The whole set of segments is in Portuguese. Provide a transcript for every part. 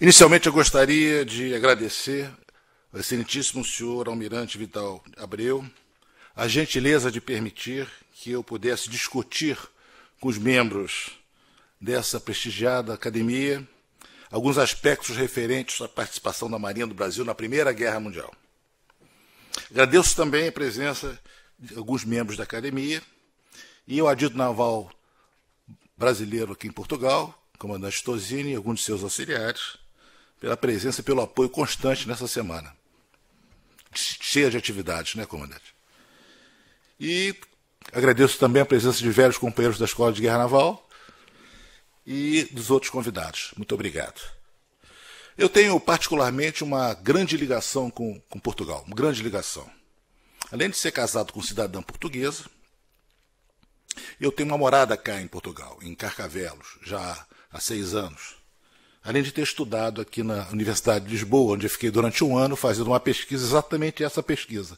Inicialmente, eu gostaria de agradecer ao excelentíssimo senhor Almirante Vital Abreu a gentileza de permitir que eu pudesse discutir com os membros dessa prestigiada academia alguns aspectos referentes à participação da Marinha do Brasil na Primeira Guerra Mundial. Agradeço também a presença de alguns membros da academia e o adido naval brasileiro aqui em Portugal, comandante Tosini e alguns de seus auxiliares, pela presença e pelo apoio constante nessa semana. Cheia de atividades, né, comandante? E agradeço também a presença de velhos companheiros da Escola de Guerra Naval e dos outros convidados. Muito obrigado. Eu tenho particularmente uma grande ligação com Portugal, uma grande ligação. Além de ser casado com cidadã portuguesa, eu tenho uma morada cá em Portugal, em Carcavelos, já há 6 anos. Além de ter estudado aqui na Universidade de Lisboa, onde eu fiquei durante 1 ano fazendo uma pesquisa, exatamente essa pesquisa,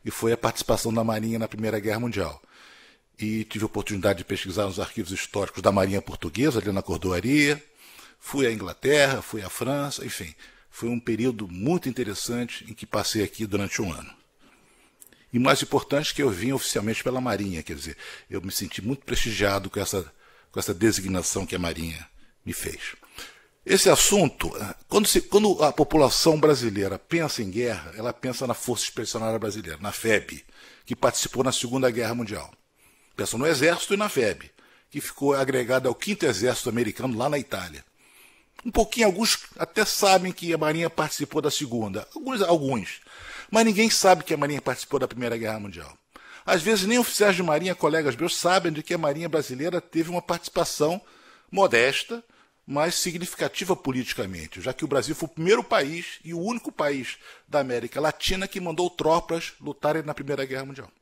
e foi a participação da Marinha na Primeira Guerra Mundial. E tive a oportunidade de pesquisar nos arquivos históricos da Marinha Portuguesa, ali na Cordoaria, fui à Inglaterra, fui à França, enfim, foi um período muito interessante em que passei aqui durante 1 ano. E mais importante que eu vim oficialmente pela Marinha, quer dizer, eu me senti muito prestigiado com essa designação que a Marinha me fez. Esse assunto, quando a população brasileira pensa em guerra, ela pensa na Força Expedicionária Brasileira, na FEB, que participou na Segunda Guerra Mundial. Pensa no Exército e na FEB, que ficou agregada ao 5º Exército Americano lá na Itália. Um pouquinho, alguns até sabem que a Marinha participou da Segunda, alguns, mas ninguém sabe que a Marinha participou da Primeira Guerra Mundial. Às vezes nem oficiais de Marinha, colegas meus, sabem de que a Marinha brasileira teve uma participação modesta, mas significativa politicamente, já que o Brasil foi o primeiro país e o único país da América Latina que mandou tropas lutarem na Primeira Guerra Mundial.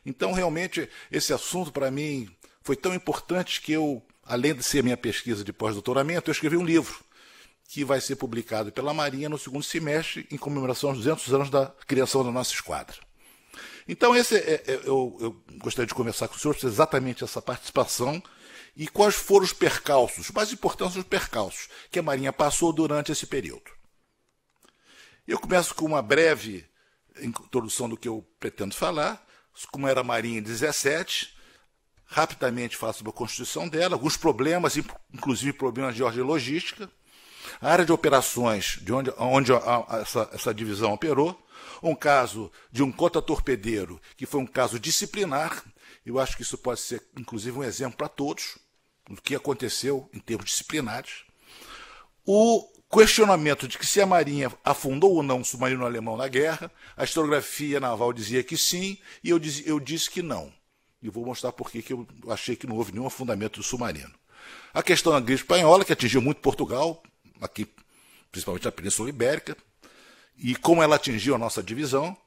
Então, realmente, esse assunto, para mim, foi tão importante que eu, além de ser minha pesquisa de pós-doutoramento, eu escrevi um livro que vai ser publicado pela Marinha no 2º semestre, em comemoração aos 200 anos da criação da nossa esquadra. Então, eu gostaria de conversar com o senhor sobre exatamente essa participação e quais foram os percalços, os mais importantes os percalços que a Marinha passou durante esse período. Eu começo com uma breve introdução do que eu pretendo falar, como era a Marinha em 17, rapidamente falo sobre a constituição dela, alguns problemas, inclusive problemas de ordem logística, a área de operações de onde essa divisão operou, um caso de um contra-torpedeiro, que foi um caso disciplinar. Eu acho que isso pode ser, inclusive, um exemplo para todos do que aconteceu em termos disciplinares. O questionamento de que se a Marinha afundou ou não o submarino alemão na guerra, a historiografia naval dizia que sim, e eu disse que não. E vou mostrar por que eu achei que não houve nenhum afundamento do submarino. A questão da gripe espanhola, que atingiu muito Portugal, aqui, principalmente na Península Ibérica, e como ela atingiu a nossa divisão.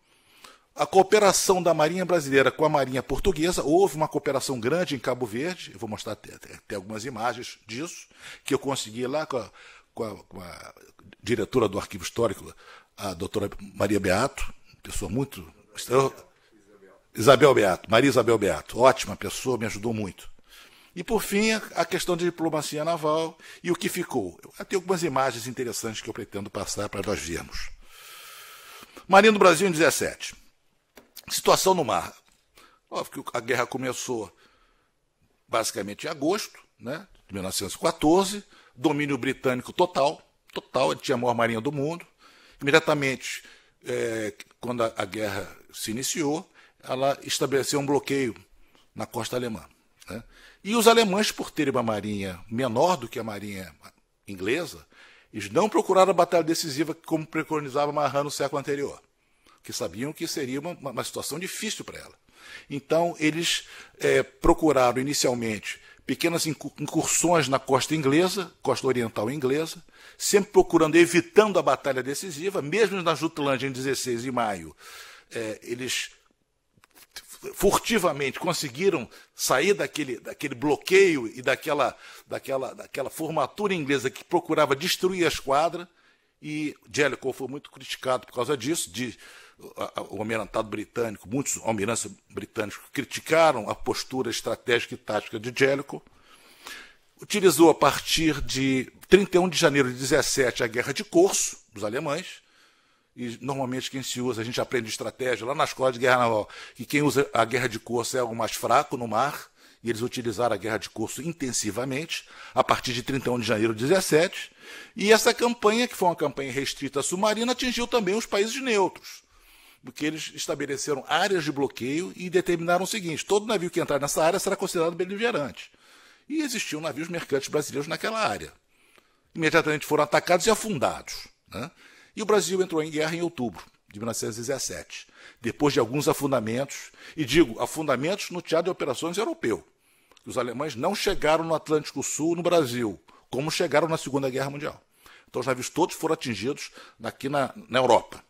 A cooperação da Marinha Brasileira com a Marinha Portuguesa, houve uma cooperação grande em Cabo Verde, eu vou mostrar até algumas imagens disso, que eu consegui lá com a diretora do Arquivo Histórico, a doutora Maria Beato, pessoa muito... Maria Isabel Beato, ótima pessoa, me ajudou muito. E, por fim, a questão de diplomacia naval e o que ficou. Eu tenho algumas imagens interessantes que eu pretendo passar para nós vermos. Marinha do Brasil em 17. Situação no mar. Óbvio que a guerra começou basicamente em agosto, né, de 1914, domínio britânico total, ele tinha a maior marinha do mundo. Imediatamente, quando a guerra se iniciou, ela estabeleceu um bloqueio na costa alemã, né? E os alemães, por terem uma marinha menor do que a marinha inglesa, eles não procuraram a batalha decisiva como preconizava Mahan no século anterior, que sabiam que seria uma situação difícil para ela. Então, eles procuraram inicialmente pequenas incursões na costa inglesa, costa oriental inglesa, sempre procurando, evitando a batalha decisiva. Mesmo na Jutlândia, em 16 de maio, eles furtivamente conseguiram sair daquele bloqueio e daquela formatura inglesa que procurava destruir a esquadra, e Jellicoe foi muito criticado por causa disso. O almirantado britânico, muitos almirantes britânicos criticaram a postura estratégica e tática de Jellicoe. utilizou a partir de 31 de janeiro de 17 a Guerra de Corso, dos alemães, e normalmente quem se usa, a gente aprende estratégia lá na escola de guerra naval, que quem usa a Guerra de Corso é algo mais fraco no mar, e eles utilizaram a Guerra de Corso intensivamente, a partir de 31 de janeiro de 17, e essa campanha, que foi uma campanha restrita submarina, atingiu também os países neutros, porque eles estabeleceram áreas de bloqueio e determinaram o seguinte: todo navio que entrar nessa área será considerado beligerante. E existiam navios mercantes brasileiros naquela área. Imediatamente foram atacados e afundados, né? E o Brasil entrou em guerra em outubro de 1917, depois de alguns afundamentos, e digo, afundamentos no teatro de operações europeu. Os alemães não chegaram no Atlântico Sul, no Brasil, como chegaram na Segunda Guerra Mundial. Então os navios todos foram atingidos aqui na Europa.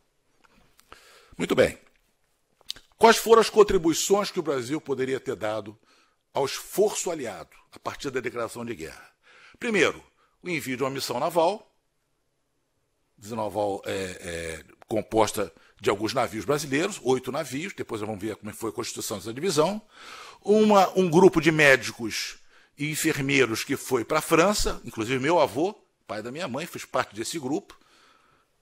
Muito bem. Quais foram as contribuições que o Brasil poderia ter dado ao esforço aliado a partir da declaração de guerra? Primeiro, o envio de uma missão naval, composta de alguns navios brasileiros, 8 navios, depois vamos ver como foi a constituição dessa divisão, um grupo de médicos e enfermeiros que foi para a França, inclusive meu avô, pai da minha mãe, fez parte desse grupo,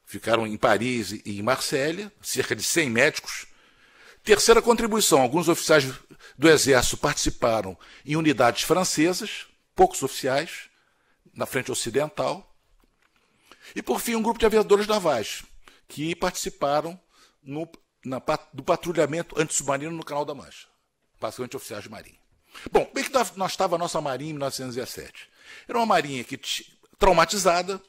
ficaram em Paris e em Marsella, cerca de 100 médicos. Terceira contribuição, alguns oficiais do Exército participaram em unidades francesas, poucos oficiais, na frente ocidental. E, por fim, um grupo de aviadores navais, que participaram do patrulhamento antissubmarino no Canal da Mancha, basicamente oficiais de marinha. Bom, como é que nós estava a nossa marinha em 1917? Era uma marinha traumatizada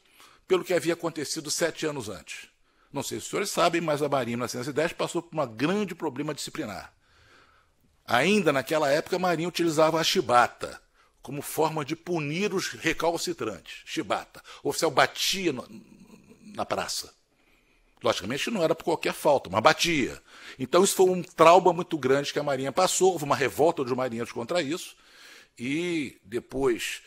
pelo que havia acontecido 7 anos antes. Não sei se os senhores sabem, mas a Marinha em 1910 passou por um grande problema disciplinar. Ainda naquela época, a Marinha utilizava a chibata como forma de punir os recalcitrantes. Chibata. O oficial batia na praça. Logicamente não era por qualquer falta, mas batia. Então isso foi um trauma muito grande que a Marinha passou. Houve uma revolta dos marinheiros contra isso. E depois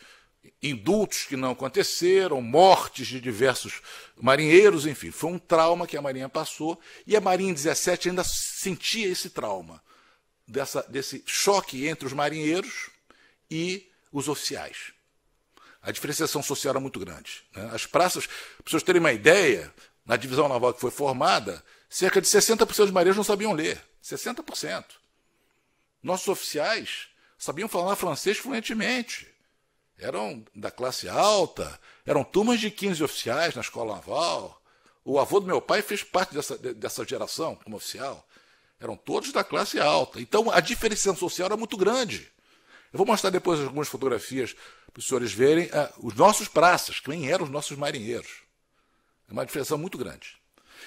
indultos que não aconteceram, mortes de diversos marinheiros, enfim, foi um trauma que a Marinha passou, e a Marinha em 17 ainda sentia esse trauma, desse choque entre os marinheiros e os oficiais. A diferenciação social era muito grande, né? As praças, para vocês terem uma ideia, na divisão naval que foi formada, cerca de 60% dos marinheiros não sabiam ler, 60%. Nossos oficiais sabiam falar francês fluentemente. Eram da classe alta, eram turmas de 15 oficiais na escola naval. O avô do meu pai fez parte dessa geração como oficial. Eram todos da classe alta. Então a diferenciação social era muito grande. Eu vou mostrar depois algumas fotografias para os senhores verem os nossos praças, que nem eram os nossos marinheiros. É uma diferença muito grande.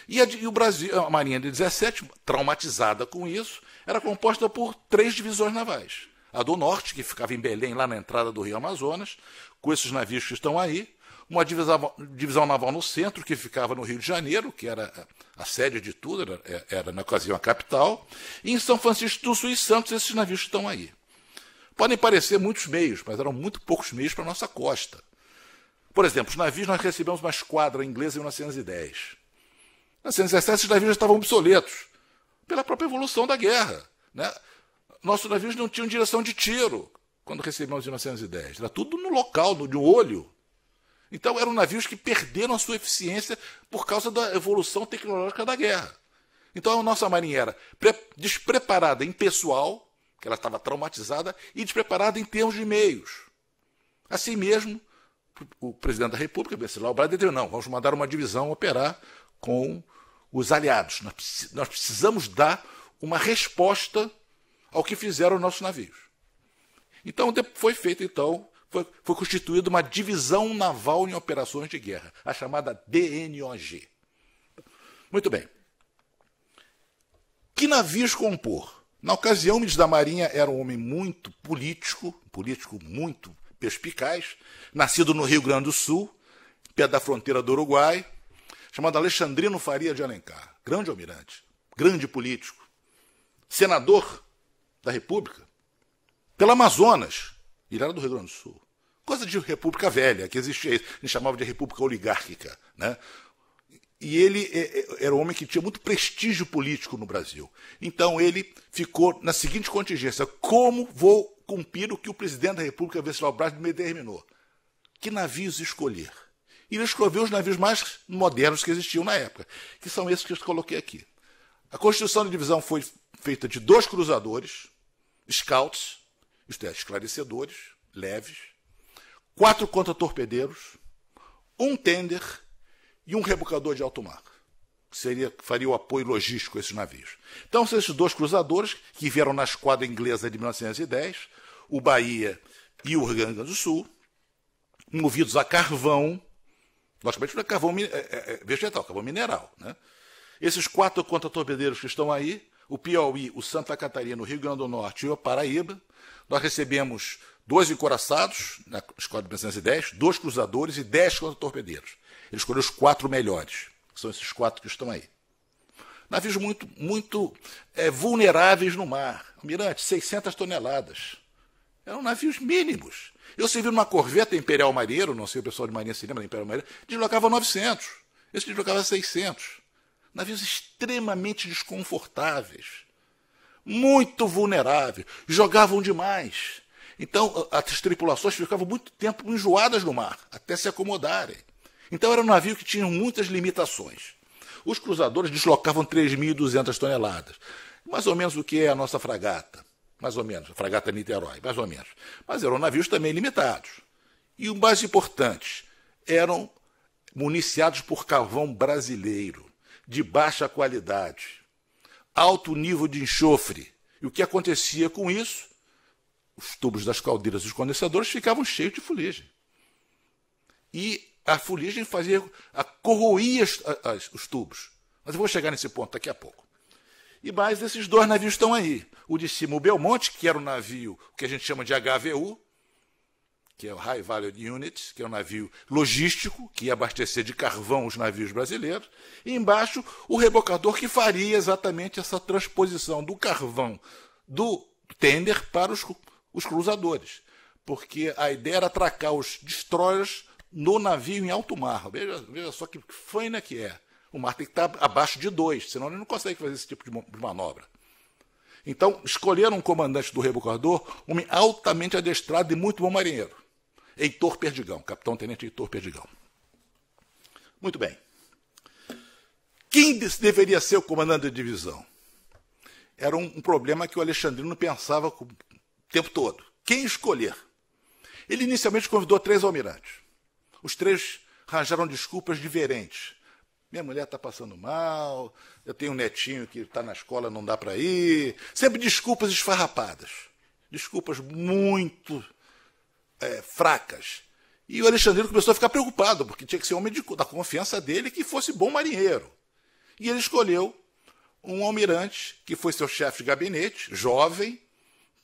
E o Brasil, a Marinha de 17, traumatizada com isso, era composta por 3 divisões navais. A do Norte, que ficava em Belém, lá na entrada do Rio Amazonas, com esses navios que estão aí. Uma divisão naval no centro, que ficava no Rio de Janeiro, que era a sede de tudo, era na ocasião a capital. E em São Francisco do Sul e Santos, esses navios que estão aí. Podem parecer muitos meios, mas eram muito poucos meios para a nossa costa. Por exemplo, os navios, nós recebemos uma esquadra inglesa em 1910. Em 1917, esses navios já estavam obsoletos, pela própria evolução da guerra, né? Nossos navios não tinham direção de tiro quando recebemos em 1910. Era tudo no local, no olho. Então eram navios que perderam a sua eficiência por causa da evolução tecnológica da guerra. Então a nossa marinha era despreparada em pessoal, que ela estava traumatizada, e despreparada em termos de meios. Assim mesmo, o presidente da República, Venceslau Braz, determinou: não, vamos mandar uma divisão operar com os aliados. Nós precisamos dar uma resposta ao que fizeram os nossos navios. Então, foi constituída uma divisão naval em operações de guerra, a chamada DNOG. Muito bem. Que navios compor? Na ocasião, o ministro da Marinha era um homem muito político muito perspicaz, nascido no Rio Grande do Sul, perto da fronteira do Uruguai, chamado Alexandrino Faria de Alencar, grande almirante, grande político, senador da República, pelo Amazonas. Ele era do Rio Grande do Sul. Coisa de república velha, que existia isso. A gente chamava de república oligárquica, né? E ele era um homem que tinha muito prestígio político no Brasil. Então ele ficou na seguinte contingência: como vou cumprir o que o presidente da República, Venceslau Braz, me determinou? que navios escolher. E ele escolheu os navios mais modernos que existiam na época, que são esses que eu coloquei aqui. A constituição da divisão foi feita de 2 cruzadores, scouts, isto é, esclarecedores, leves, 4 contra-torpedeiros, 1 tender e 1 rebocador de alto mar, que faria o apoio logístico a esses navios. Então, são esses 2 cruzadores que vieram na esquadra inglesa de 1910, o Bahia e o Rio Grande do Sul, movidos a carvão, logicamente não é carvão vegetal, carvão mineral. Né? Esses 4 contra-torpedeiros que estão aí, o Piauí, o Santa Catarina, o Rio Grande do Norte e o Paraíba, nós recebemos 2 encoraçados, na escola de 1910, 2 cruzadores e 10 contra-torpedeiros. Ele escolheu os 4 melhores, que são esses 4 que estão aí. Navios muito vulneráveis no mar. Almirante, 600 toneladas. Eram navios mínimos. Eu servi numa corveta Imperial Marinheiro, não sei o pessoal de Marinha se lembra da Imperial Marinheiro, deslocava 900. Esse deslocava 600. Navios extremamente desconfortáveis, muito vulneráveis, jogavam demais. Então, as tripulações ficavam muito tempo enjoadas no mar, até se acomodarem. Então, era um navio que tinha muitas limitações. Os cruzadores deslocavam 3.200 toneladas. Mais ou menos o que é a nossa fragata. Mais ou menos, a fragata Niterói, mais ou menos. Mas eram navios também limitados. E o mais importante, eram municiados por carvão brasileiro, de baixa qualidade, alto nível de enxofre. E o que acontecia com isso? Os tubos das caldeiras e os condensadores ficavam cheios de fuligem. E a fuligem corroía os tubos. Mas eu vou chegar nesse ponto daqui a pouco. E mais esses 2 navios estão aí. O de cima, o Belmonte, que era um navio que a gente chama de HVU, que é o High Value Unit, que é um navio logístico, que ia abastecer de carvão os navios brasileiros. E embaixo, o rebocador, que faria exatamente essa transposição do carvão do tender para os cruzadores. Porque a ideia era atracar os destroyers no navio em alto mar. Veja só que faina que é. O mar tem que estar abaixo de 2, senão ele não consegue fazer esse tipo de manobra. Então, escolheram um comandante do rebocador, um homem altamente adestrado e muito bom marinheiro. Heitor Perdigão, capitão-tenente Heitor Perdigão. Muito bem. Quem deveria ser o comandante da divisão? Era um problema que o Alexandrino pensava o tempo todo. Quem escolher? Ele inicialmente convidou 3 almirantes. Os 3 arranjaram desculpas diferentes. Minha mulher está passando mal, eu tenho um netinho que está na escola, não dá para ir. Sempre desculpas esfarrapadas. Desculpas muito fracas. E o Alexandrino começou a ficar preocupado, porque tinha que ser um homem da confiança dele que fosse bom marinheiro. E ele escolheu um almirante que foi seu chefe de gabinete, jovem,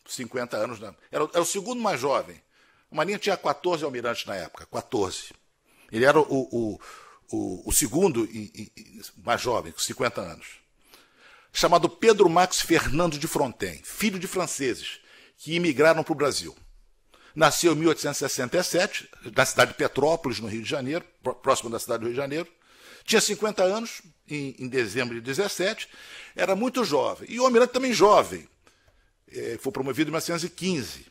50 anos. Era o segundo mais jovem. A Marinha tinha 14 almirantes na época, 14. Ele era o segundo mais jovem, com 50 anos, chamado Pedro Max Fernando de Fronten, filho de franceses que imigraram para o Brasil. Nasceu em 1867, na cidade de Petrópolis, no Rio de Janeiro, próximo da cidade do Rio de Janeiro. Tinha 50 anos, em dezembro de 17, era muito jovem. E o almirante também jovem, foi promovido em 1915.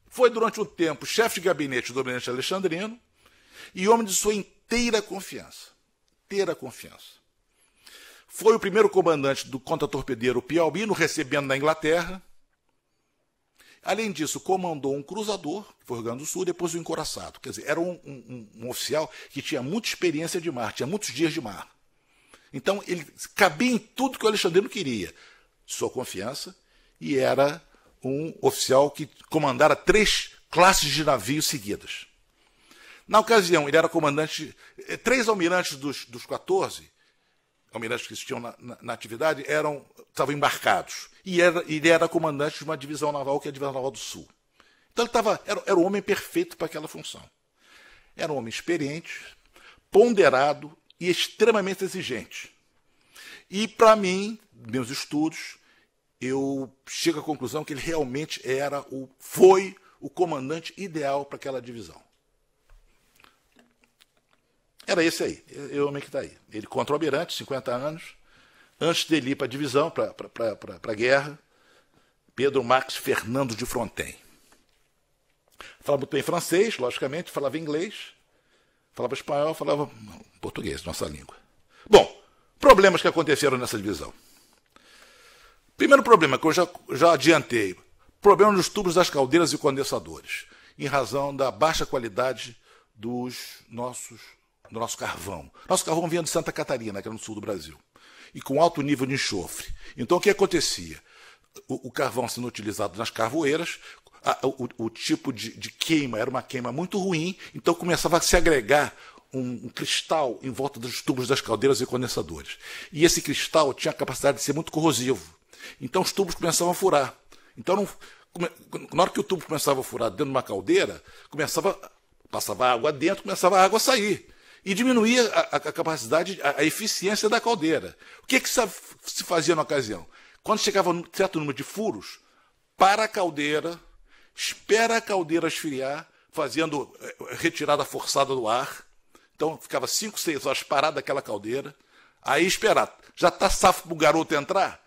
Foi, durante um tempo, chefe de gabinete do almirante Alexandrino e homem de sua inteira confiança. Inteira confiança. Foi o primeiro comandante do contra-torpedeiro Piauí, recebendo na Inglaterra. Além disso, comandou um cruzador, que foi o Rio Grande do Sul, depois o encoraçado. Quer dizer, era um oficial que tinha muita experiência de mar, tinha muitos dias de mar. Então, ele cabia em tudo que o Alexandrino queria. Sua confiança, e era um oficial que comandara 3 classes de navios seguidas. Na ocasião, ele era comandante, 3 almirantes dos 14 almirantes que existiam na atividade estavam embarcados. E ele era comandante de uma divisão naval, que é a Divisão Naval do Sul. Então, era o homem perfeito para aquela função. Era um homem experiente, ponderado e extremamente exigente. E, para mim, meus estudos, eu chego à conclusão que ele realmente foi o comandante ideal para aquela divisão. Era esse aí, o homem que está aí. Ele contra-almirante, 50 anos, antes dele ir para a divisão, para a guerra, Pedro Max Fernando de Fronten. Falava muito bem francês, logicamente, falava inglês, falava espanhol, falava português, nossa língua. Bom, problemas que aconteceram nessa divisão. Primeiro problema que eu já adiantei, problema nos tubos das caldeiras e condensadores, em razão da baixa qualidade do nosso carvão. Nosso carvão vinha de Santa Catarina, que era no sul do Brasil, e com alto nível de enxofre. Então o que acontecia? O carvão sendo utilizado nas carvoeiras, o tipo de queima era uma queima muito ruim, então começava a se agregar um cristal em volta dos tubos das caldeiras e condensadores. E esse cristal tinha a capacidade de ser muito corrosivo. Então os tubos começavam a furar. Então, na hora que o tubo começava a furar dentro de uma caldeira, passava água dentro, começava a água a sair. E diminuía a capacidade, a eficiência da caldeira. O que se fazia na ocasião? Quando chegava um certo número de furos, para a caldeira, espera a caldeira esfriar, fazendo retirada forçada do ar. Então ficava 5, 6 horas parada aquela caldeira. Aí esperar. Já está safo para o garoto entrar?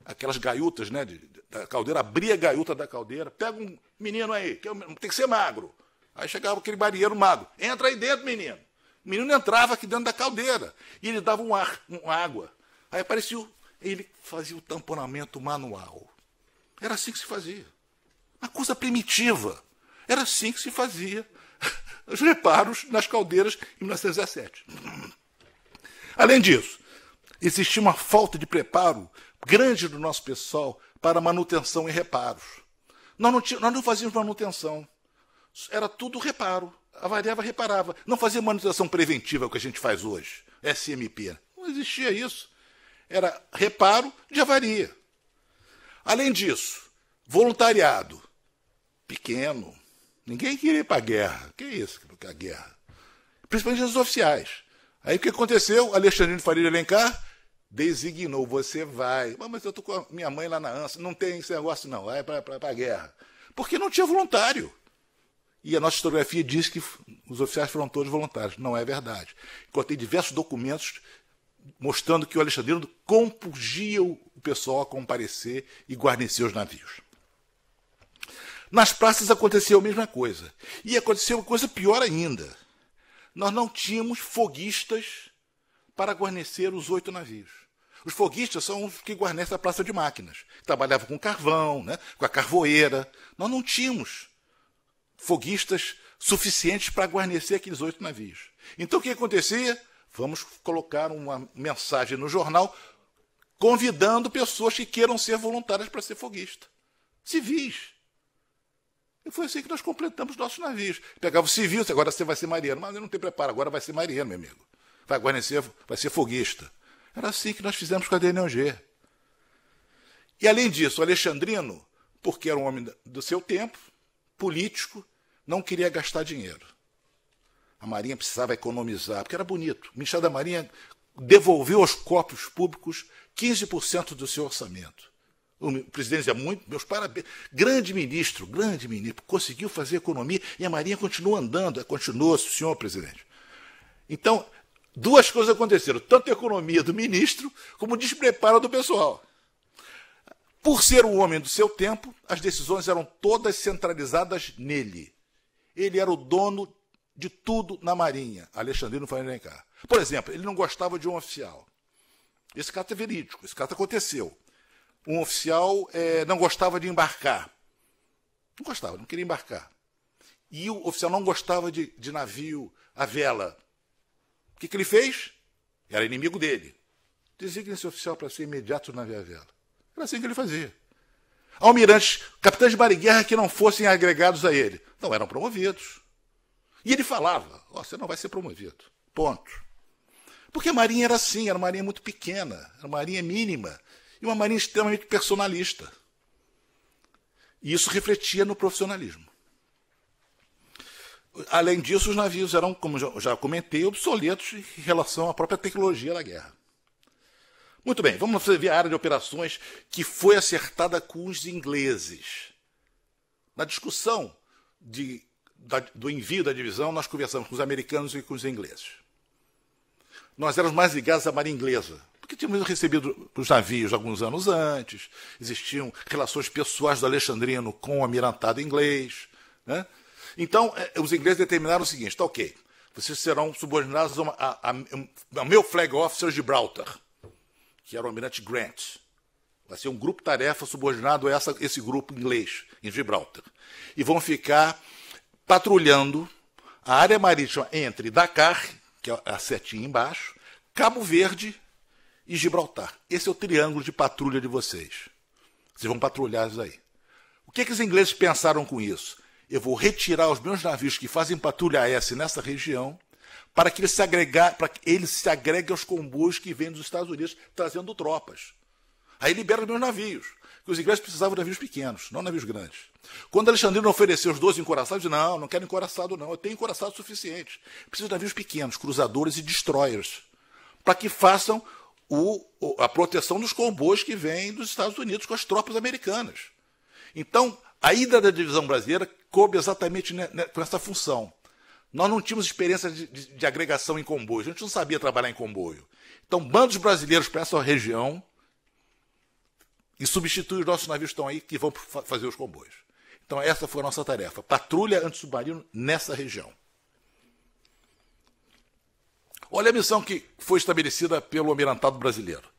Aquelas gaiutas, né, da caldeira, abria a gaiuta da caldeira, pega um menino aí, tem que ser magro. Aí chegava aquele marinheiro magro, entra aí dentro, menino. O menino entrava aqui dentro da caldeira e ele dava uma água. Aí aparecia, ele fazia o tamponamento manual. Era assim que se fazia. Uma coisa primitiva. Era assim que se fazia os reparos nas caldeiras em 1917. Além disso, existia uma falta de preparo grande do nosso pessoal para manutenção e reparos. Nós não fazíamos manutenção. Era tudo reparo. Avariava, reparava. Não fazia manutenção preventiva, o que a gente faz hoje. SMP. Não existia isso. Era reparo de avaria. Além disso, voluntariado. Pequeno. Ninguém queria ir para a guerra. Que isso, a guerra? Principalmente os oficiais. Aí o que aconteceu? Alexandrino Faria de Alencar designou, você vai. Mas eu estou com a minha mãe lá na ANSA, não tem esse negócio não, vai para a guerra. Porque não tinha voluntário. E a nossa historiografia diz que os oficiais foram todos voluntários. Não é verdade. Encontrei diversos documentos mostrando que o Alexandrino compungia o pessoal a comparecer e guarnecer os navios. Nas praças aconteceu a mesma coisa. E aconteceu uma coisa pior ainda. Nós não tínhamos foguistas para guarnecer os 8 navios. Os foguistas são os que guarnecem a praça de máquinas. Trabalhavam com carvão, né, com a carvoeira. Nós não tínhamos foguistas suficientes para guarnecer aqueles 8 navios. Então o que acontecia? Vamos colocar uma mensagem no jornal convidando pessoas que queiram ser voluntárias para ser foguista. Civis. E foi assim que nós completamos nossos navios. Pegava o civil, agora você vai ser marinheiro. Mas eu não tenho preparo, agora vai ser marinheiro, meu amigo. Vai guarnecer, vai ser foguista. Era assim que nós fizemos com a DNOG. E além disso, o Alexandrino, porque era um homem do seu tempo, político, não queria gastar dinheiro. A Marinha precisava economizar, porque era bonito. O Ministério da Marinha devolveu aos cofres públicos 15% do seu orçamento. O presidente dizia, meus parabéns, grande ministro, conseguiu fazer economia e a Marinha continua andando, continua, senhor presidente. Então, 2 coisas aconteceram, tanto a economia do ministro, como o despreparo do pessoal. Por ser um homem do seu tempo, as decisões eram todas centralizadas nele. Ele era o dono de tudo na Marinha, Alexandrino Faria de Alencar. Por exemplo, ele não gostava de um oficial. Esse caso é verídico, esse caso aconteceu. Um oficial não gostava de embarcar. Não gostava, não queria embarcar. E o oficial não gostava de navio à vela. O que ele fez? Era inimigo dele. Designa esse oficial para ser imediato na navio à vela. Era assim que ele fazia. Almirantes, capitães de mar e guerra que não fossem agregados a ele, não eram promovidos. E ele falava, você não vai ser promovido. Ponto. Porque a Marinha era assim, era uma Marinha muito pequena, era uma Marinha mínima, e uma Marinha extremamente personalista. E isso refletia no profissionalismo. Além disso, os navios eram, como já comentei, obsoletos em relação à própria tecnologia da guerra. Muito bem, vamos ver a área de operações que foi acertada com os ingleses. Na discussão do envio da divisão, nós conversamos com os americanos e com os ingleses. Nós éramos mais ligados à Marinha Inglesa, porque tínhamos recebido os navios alguns anos antes, existiam relações pessoais do Alexandrino com o almirantado inglês, né? Então, os ingleses determinaram o seguinte, tá ok, vocês serão subordinados ao meu flag officer Gibraltar, que era o almirante Grant. Vai ser um grupo-tarefa subordinado a esse grupo inglês, em Gibraltar. E vão ficar patrulhando a área marítima entre Dakar, que é a setinha embaixo, Cabo Verde e Gibraltar. Esse é o triângulo de patrulha de vocês. Vocês vão patrulhar isso aí. O que os ingleses pensaram com isso? Eu vou retirar os meus navios que fazem patrulha AS nessa região para que eles se agreguem aos comboios que vêm dos Estados Unidos trazendo tropas. Aí libera os meus navios. Porque os ingleses precisavam de navios pequenos, não navios grandes. Quando Alexandrino ofereceu os 12 encoraçados, eu disse, não quero encoraçado não, eu tenho encoraçado suficiente. Preciso de navios pequenos, cruzadores e destroyers, para que façam a proteção dos comboios que vêm dos Estados Unidos com as tropas americanas. Então, a ida da divisão brasileira coube exatamente com essa função. Nós não tínhamos experiência de agregação em comboio, a gente não sabia trabalhar em comboio. Então, bandos brasileiros para essa região e substituem os nossos navios que estão aí, que vão fazer os comboios. Então, essa foi a nossa tarefa, patrulha antissubmarino nessa região. Olha a missão que foi estabelecida pelo Almirantado Brasileiro.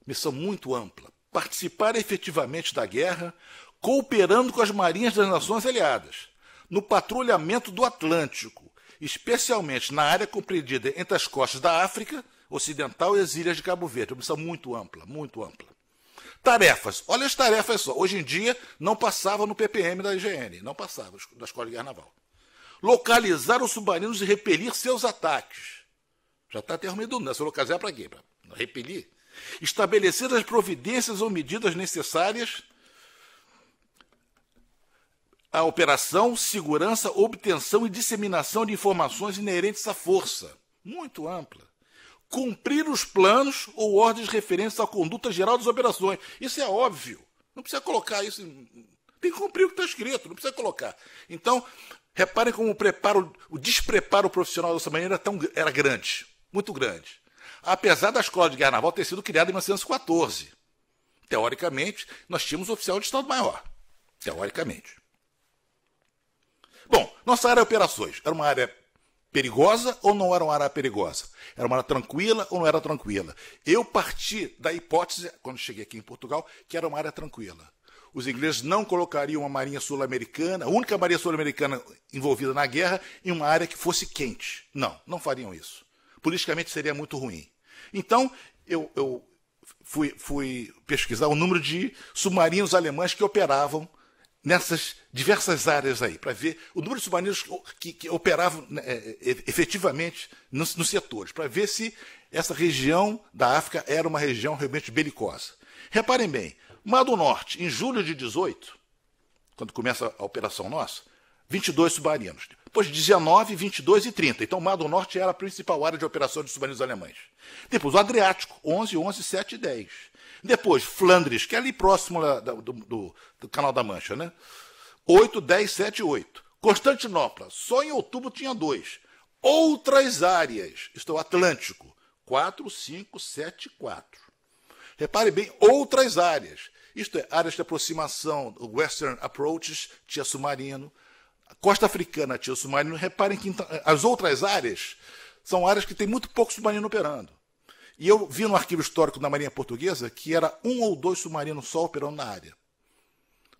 Missão muito ampla. Participar efetivamente da guerra, cooperando com as marinhas das nações aliadas, no patrulhamento do Atlântico, especialmente na área compreendida entre as costas da África Ocidental e as ilhas de Cabo Verde. Uma missão muito ampla, muito ampla. Tarefas. Olha as tarefas só. Hoje em dia não passava no PPM da IGN, não passava da Escola de Guerra Naval. Localizar os submarinos e repelir seus ataques. Já está terminando, né? Se localizar para quê? Para repelir. Estabelecer as providências ou medidas necessárias à operação, segurança, obtenção e disseminação de informações inerentes à força. Muito ampla. Cumprir os planos ou ordens referentes à conduta geral das operações. Isso é óbvio. Não precisa colocar isso. Tem que cumprir o que está escrito, não precisa colocar. Então, reparem como o despreparo profissional dessa maneira era grande, muito grande. Apesar da Escola de Guerra Naval ter sido criada em 1914. Teoricamente, nós tínhamos oficial de Estado-Maior. Teoricamente. Bom, nossa área de operações era uma área perigosa ou não era uma área perigosa? Era uma área tranquila ou não era tranquila? Eu parti da hipótese, quando cheguei aqui em Portugal, que era uma área tranquila. Os ingleses não colocariam uma marinha sul-americana, a única marinha sul-americana envolvida na guerra, em uma área que fosse quente. Não fariam isso. Politicamente seria muito ruim. Então, eu fui pesquisar o número de submarinos alemães que operavam nessas diversas áreas aí, para ver o número de submarinos que operavam efetivamente nos setores, para ver se essa região da África era uma região realmente belicosa. Reparem bem, Mar do Norte, em julho de 18, quando começa a operação nossa, 22 submarinos. Depois 19, 22 e 30. Então, o Mar do Norte era a principal área de operação de submarinos alemães. Depois, o Adriático, 11, 11, 7 e 10. Depois, Flandres, que é ali próximo do Canal da Mancha, né? 8, 10, 7 e 8. Constantinopla, só em outubro tinha 2. Outras áreas, isto é, o Atlântico, 4, 5, 7 e 4. Repare bem, outras áreas. Isto é, áreas de aproximação, o Western Approaches tinha submarino, a costa africana tinha submarino. Reparem que as outras áreas são áreas que tem muito pouco submarino operando. E eu vi no arquivo histórico da Marinha Portuguesa que era 1 ou 2 submarinos só operando na área.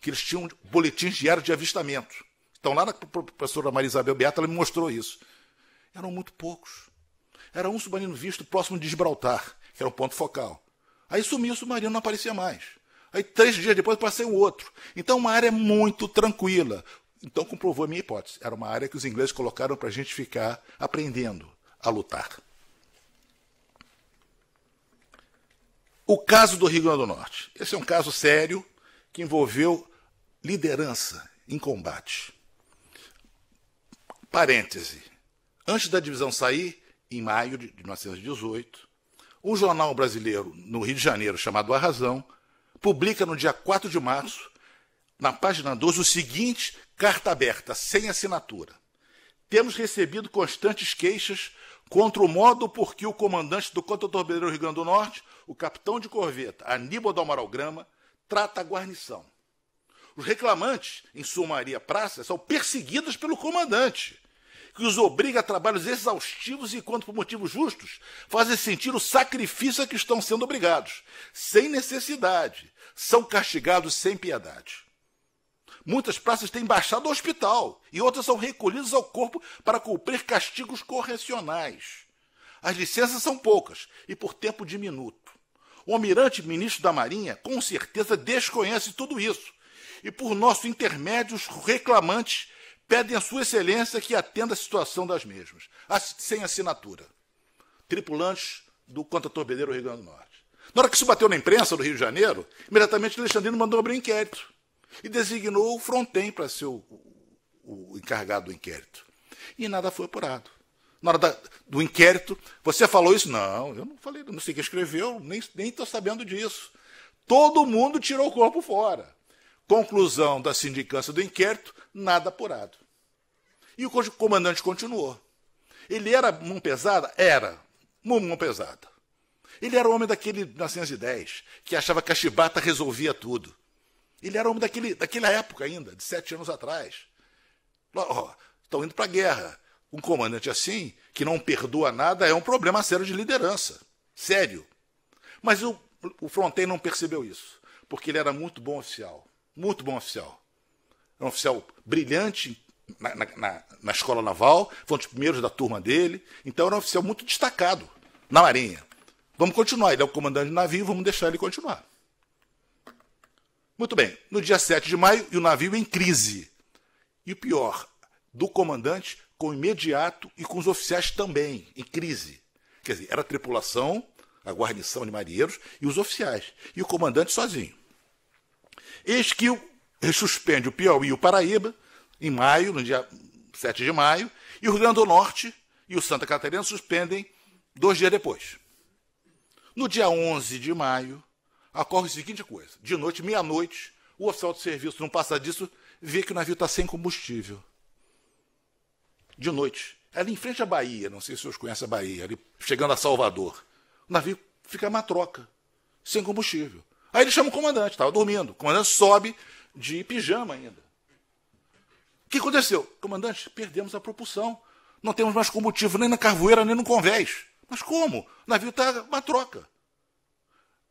Que eles tinham boletins diários de avistamento. Então, lá na professora Maria Isabel Beata, ela me mostrou isso. Eram muito poucos. Era um submarino visto próximo de Gibraltar, que era um ponto focal. Aí sumiu o submarino, não aparecia mais. Aí 3 dias depois passei um outro. Então, uma área muito tranquila. Então, comprovou a minha hipótese. Era uma área que os ingleses colocaram para a gente ficar aprendendo a lutar. O caso do Rio Grande do Norte. Esse é um caso sério que envolveu liderança em combate. Parêntese. Antes da divisão sair, em maio de 1918, um jornal brasileiro no Rio de Janeiro, chamado A Razão, publica no dia 4 de março, na página 12, o seguinte carta aberta, sem assinatura. Temos recebido constantes queixas contra o modo por que o comandante do contra-torpedeiro Rio Grande do Norte, o capitão de corveta Aníbal do Amaral Grama, trata a guarnição. Os reclamantes, em sua maioria praça, são perseguidos pelo comandante, que os obriga a trabalhos exaustivos e, quando por motivos justos, fazem sentir o sacrifício a que estão sendo obrigados, sem necessidade, são castigados sem piedade. Muitas praças têm baixado ao hospital e outras são recolhidas ao corpo para cumprir castigos correcionais. As licenças são poucas e por tempo diminuto. O almirante ministro da Marinha, com certeza, desconhece tudo isso e, por nosso intermédio, os reclamantes pedem a Sua Excelência que atenda a situação das mesmas, sem assinatura. Tripulantes do contra-torpedeiro Rio Grande do Norte. Na hora que se bateu na imprensa do Rio de Janeiro, imediatamente Alexandrino mandou abrir um inquérito e designou o Fronten para ser o encarregado do inquérito. E nada foi apurado. Na hora do inquérito, você falou isso? Não, eu não falei, não sei quem escreveu, nem estou sabendo disso. Todo mundo tirou o corpo fora. Conclusão da sindicância do inquérito, nada apurado. E o comandante continuou. Ele era mão pesada? Era. Mão pesada. Ele era o homem daquele 1910, que achava que a chibata resolvia tudo. Ele era homem daquela época ainda, de 7 anos atrás. Estão indo para a guerra. Um comandante assim, que não perdoa nada, é um problema sério de liderança. Sério. Mas o Fronten não percebeu isso, porque ele era muito bom oficial. Muito bom oficial. Era um oficial brilhante na escola naval, foi um dos primeiros da turma dele. Então era um oficial muito destacado na Marinha. Vamos continuar. Ele é o comandante do navio, vamos deixar ele continuar. Muito bem, no dia 7 de maio, e o navio em crise. E o pior, do comandante com o imediato e com os oficiais também, em crise. Quer dizer, era a tripulação, a guarnição de marinheiros e os oficiais. E o comandante sozinho. Eis que ele suspende o Piauí e o Paraíba, em maio, no dia 7 de maio, e o Rio Grande do Norte e o Santa Catarina suspendem 2 dias depois. No dia 11 de maio, ocorre a seguinte coisa. De noite, meia-noite, o oficial de serviço, não passa disso, vê que o navio está sem combustível. De noite. Ali em frente à Bahia, não sei se vocês conhecem a Bahia, ali chegando a Salvador. O navio fica matroca, sem combustível. Aí ele chama o comandante, estava dormindo. O comandante sobe de pijama ainda. O que aconteceu? Comandante, perdemos a propulsão. Não temos mais combustível nem na carvoeira, nem no convés. Mas como? O navio está matroca.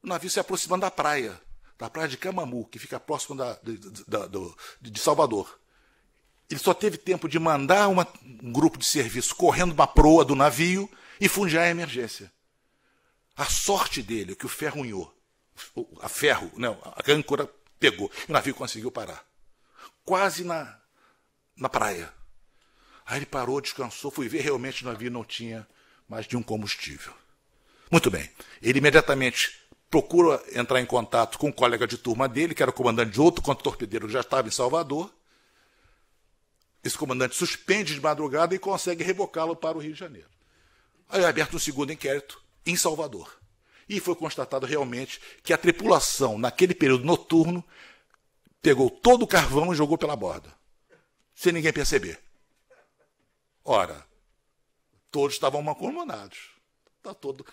O navio se aproximando da praia de Camamu, que fica próximo de Salvador. Ele só teve tempo de mandar um grupo de serviço correndo uma proa do navio e fundir a emergência. A sorte dele é que o ferro unhou. A âncora pegou. E o navio conseguiu parar. Quase na praia. Aí ele parou, descansou, foi ver, realmente o navio não tinha mais de um combustível. Muito bem. Ele imediatamente procura entrar em contato com um colega de turma dele, que era o comandante de outro contra-torpedeiro que já estava em Salvador. Esse comandante suspende de madrugada e consegue rebocá-lo para o Rio de Janeiro. Aí é aberto um segundo inquérito em Salvador. E foi constatado realmente que a tripulação, naquele período noturno, pegou todo o carvão e jogou pela borda, sem ninguém perceber. Ora, todos estavam mancomunados,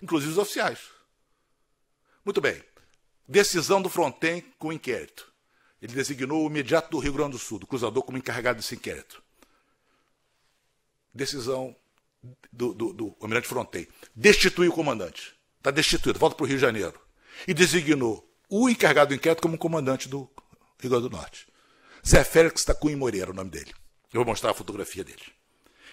inclusive os oficiais. Muito bem. Decisão do Fronten com o inquérito. Ele designou o imediato do Rio Grande do Sul, do cruzador, como encarregado desse inquérito. Decisão do almirante Fronten. Destituiu o comandante. Está destituído, volta para o Rio de Janeiro. E designou o encarregado do inquérito como comandante do Rio Grande do Norte. Zé Félix da Cunha Moreira, o nome dele. Eu vou mostrar a fotografia dele.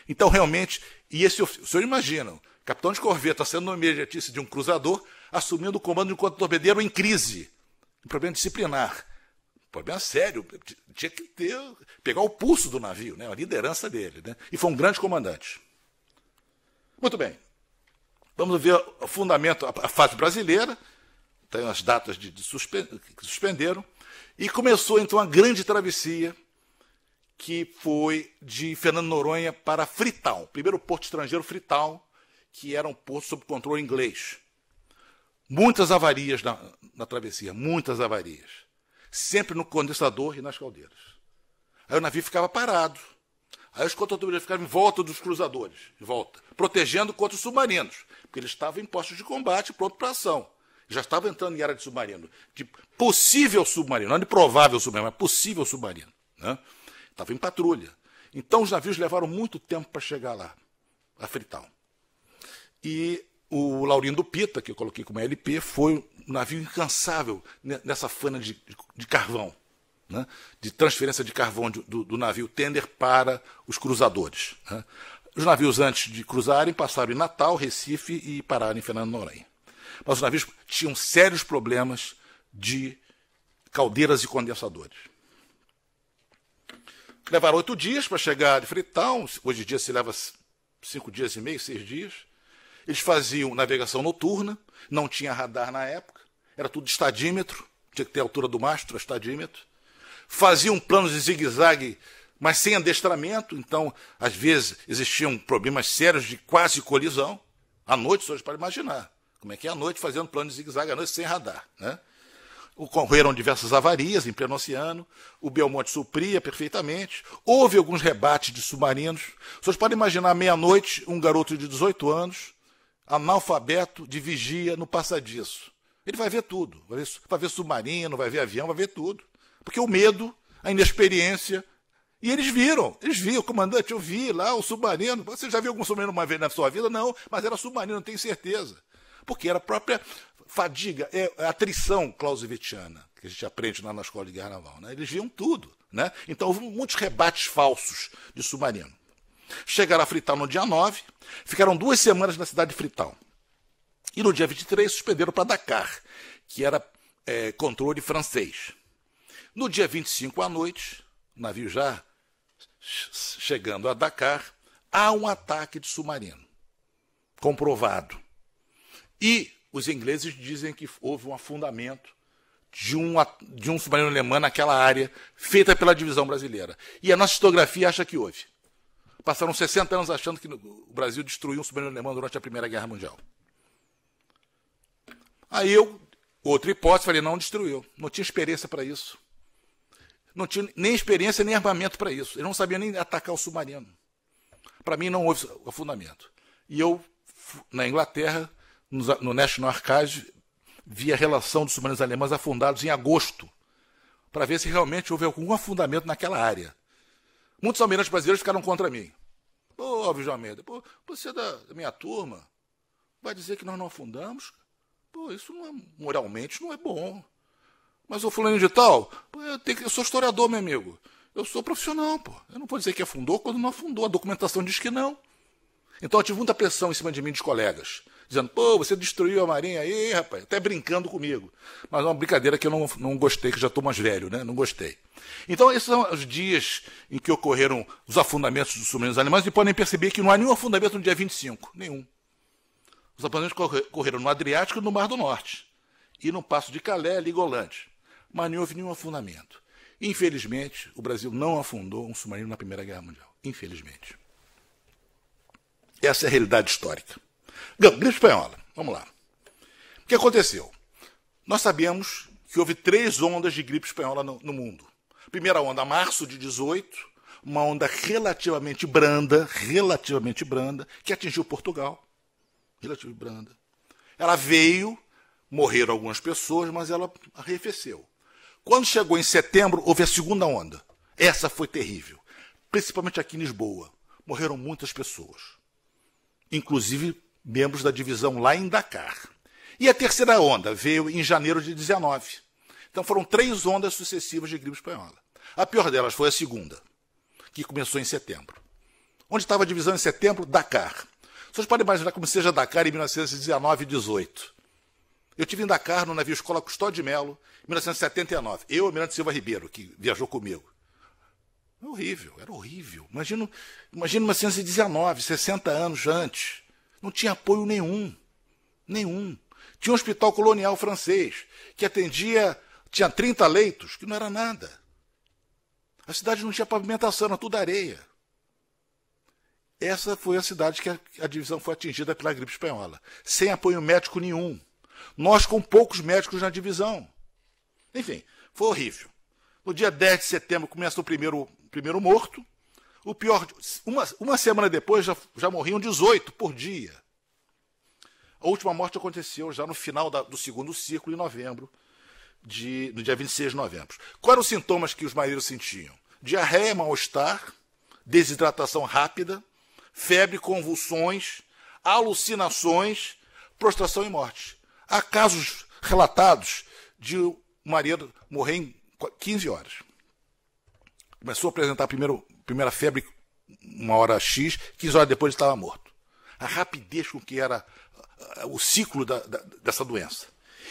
Então, realmente, e esse o senhor imagina, capitão de corveta sendo no imediatice de um cruzador, assumindo o comando de um contra-torpedeiro em crise. Um problema disciplinar. Um problema sério. Tinha que pegar o pulso do navio, né? A liderança dele. Né? E foi um grande comandante. Muito bem. Vamos ver o fundamento, a fase brasileira. Tem as datas que suspenderam. E começou, então, a grande travessia, que foi de Fernando Noronha para Freetown. Primeiro porto estrangeiro, Freetown, que era um porto sob controle inglês. Muitas avarias na travessia, muitas avarias. Sempre no condensador e nas caldeiras. Aí o navio ficava parado. Aí os contra-torpedeiros ficavam em volta dos cruzadores, protegendo contra os submarinos, porque eles estavam em postos de combate, pronto para ação. Já estava entrando em área de submarino, de possível submarino, não de provável submarino, mas possível submarino. Né? Estava em patrulha. Então os navios levaram muito tempo para chegar lá, a Freetown. E o Laurindo Pita, que eu coloquei como LP, foi um navio incansável nessa fana de carvão, né? De transferência de carvão do navio tender para os cruzadores. Né? Os navios, antes de cruzarem, passaram em Natal, Recife e pararam em Fernando Noronha. Mas os navios tinham sérios problemas de caldeiras e condensadores. Levaram 8 dias para chegar de Freetown, hoje em dia se leva 5 dias e meio, 6 dias. Eles faziam navegação noturna, não tinha radar na época, era tudo estadímetro, tinha que ter a altura do mastro, estadímetro. Faziam planos de zigue-zague, mas sem adestramento, então, às vezes, existiam problemas sérios de quase colisão. À noite, vocês podem imaginar como é que é à noite fazendo plano de zigue-zague à noite sem radar. Né? Ocorreram diversas avarias em pleno oceano, o Belmonte supria perfeitamente, houve alguns rebates de submarinos. Vocês podem imaginar, meia-noite, um garoto de 18 anos, analfabeto, de vigia no passadiço. Ele vai ver tudo, vai ver submarino, vai ver avião, vai ver tudo. Porque o medo, a inexperiência... E eles viram, comandante, eu vi lá o submarino. Você já viu algum submarino uma vez na sua vida? Não, mas era submarino, não tenho certeza. Porque era a própria fadiga, a atrição clausewittiana, que a gente aprende lá na Escola de Guerra Naval. Né? Eles viam tudo. Né? Então houve muitos rebates falsos de submarino. Chegaram a Freetown no dia 9, ficaram 2 semanas na cidade de Freetown. E no dia 23 suspenderam para Dakar, que era controle francês. No dia 25 à noite, o navio já chegando a Dakar, há um ataque de submarino, comprovado. E os ingleses dizem que houve um afundamento de um submarino alemão naquela área, feita pela divisão brasileira. E a nossa historiografia acha que houve. Passaram 60 anos achando que o Brasil destruiu um submarino alemão durante a Primeira Guerra Mundial. Aí outra hipótese, falei, não destruiu. Não tinha experiência para isso. Não tinha nem experiência nem armamento para isso. Ele não sabia nem atacar o submarino. Para mim não houve afundamento. E eu, na Inglaterra, no National Archives, vi a relação dos submarinos alemães afundados em agosto, para ver se realmente houve algum afundamento naquela área. Muitos almirantes brasileiros ficaram contra mim. Pô, Alves de Almeida, você é da minha turma, vai dizer que nós não afundamos? Pô, isso não é, moralmente não é bom. Mas o fulano de tal, eu sou historiador, meu amigo. Eu sou profissional, pô. Eu não vou dizer que afundou quando não afundou. A documentação diz que não. Então eu tive muita pressão em cima de mim dos colegas, dizendo, pô, você destruiu a marinha aí, rapaz, até brincando comigo. Mas é uma brincadeira que eu não gostei, que já estou mais velho, né? Não gostei. Então esses são os dias em que ocorreram os afundamentos dos submarinos alemães, e podem perceber que não há nenhum afundamento no dia 25, nenhum. Os afundamentos ocorreram no Adriático e no Mar do Norte, e no Passo de Calais, Ligolândia. Mas não houve nenhum afundamento. Infelizmente, o Brasil não afundou um submarino na Primeira Guerra Mundial. Infelizmente. Essa é a realidade histórica. Gripe espanhola. Vamos lá. O que aconteceu? Nós sabemos que houve 3 ondas de gripe espanhola no mundo. Primeira onda, março de 18, uma onda relativamente branda, que atingiu Portugal. Relativamente branda. Ela veio, morreram algumas pessoas, mas ela arrefeceu. Quando chegou em setembro, houve a segunda onda. Essa foi terrível, principalmente aqui em Lisboa. Morreram muitas pessoas, inclusive membros da divisão lá em Dakar. E a terceira onda veio em janeiro de 19. Então foram 3 ondas sucessivas de gripe espanhola. A pior delas foi a segunda, que começou em setembro. Onde estava a divisão em setembro? Dakar. Vocês podem imaginar como seja Dakar em 1919 e 18. Eu estive em Dakar no navio Escola Custódio de Melo, em 1979. Eu e o Almirante Silva Ribeiro, que viajou comigo. Era horrível. Imagina 1919, 60 anos antes. Não tinha apoio nenhum. Tinha um hospital colonial francês, que tinha 30 leitos, que não era nada. A cidade não tinha pavimentação, era tudo areia. Essa foi a cidade que a divisão foi atingida pela gripe espanhola, sem apoio médico nenhum. Nós com poucos médicos na divisão. Enfim, foi horrível. No dia 10 de setembro começa o primeiro morto. O pior, uma semana depois já morriam 18 por dia. A última morte aconteceu já no final do segundo ciclo, em novembro, no dia 26 de novembro. Quais eram os sintomas que os marinheiros sentiam? Diarreia, mal-estar, desidratação rápida, febre, convulsões, alucinações, prostração e morte. Há casos relatados de um marinheiro morrer em 15 horas. Começou a apresentar a primeira febre uma hora X, 15 horas depois ele estava morto. A rapidez com que era o ciclo dessa doença.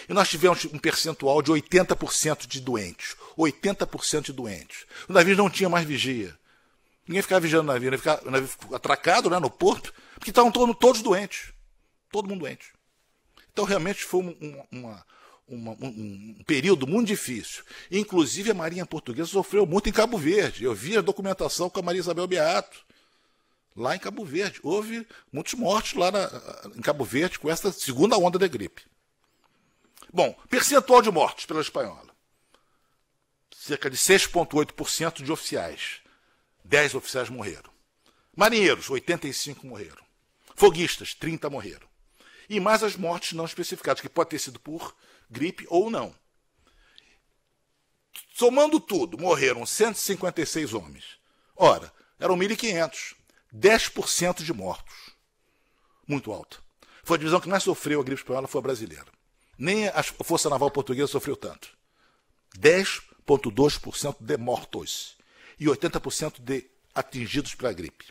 E nós tivemos um percentual de 80% de doentes. 80% de doentes. O navio não tinha mais vigia. Ninguém ficava vigiando o navio. O navio ficou atracado, né, no porto, porque estavam todos doentes. Todo mundo doente. Então, realmente, foi um período muito difícil. Inclusive, a Marinha Portuguesa sofreu muito em Cabo Verde. Eu vi a documentação com a Maria Isabel Beato, lá em Cabo Verde. Houve muitos mortos lá em Cabo Verde com essa segunda onda da gripe. Bom, percentual de mortes pela espanhola. Cerca de 6,8% de oficiais. 10 oficiais morreram. Marinheiros, 85 morreram. Foguistas, 30 morreram. E mais as mortes não especificadas, que pode ter sido por gripe ou não. Somando tudo, morreram 156 homens. Ora, eram 1.500. 10% de mortos. Muito alta. Foi a divisão que mais sofreu a gripe espanhola, foi a brasileira. Nem a Força Naval Portuguesa sofreu tanto. 10,2% de mortos. E 80% de atingidos pela gripe.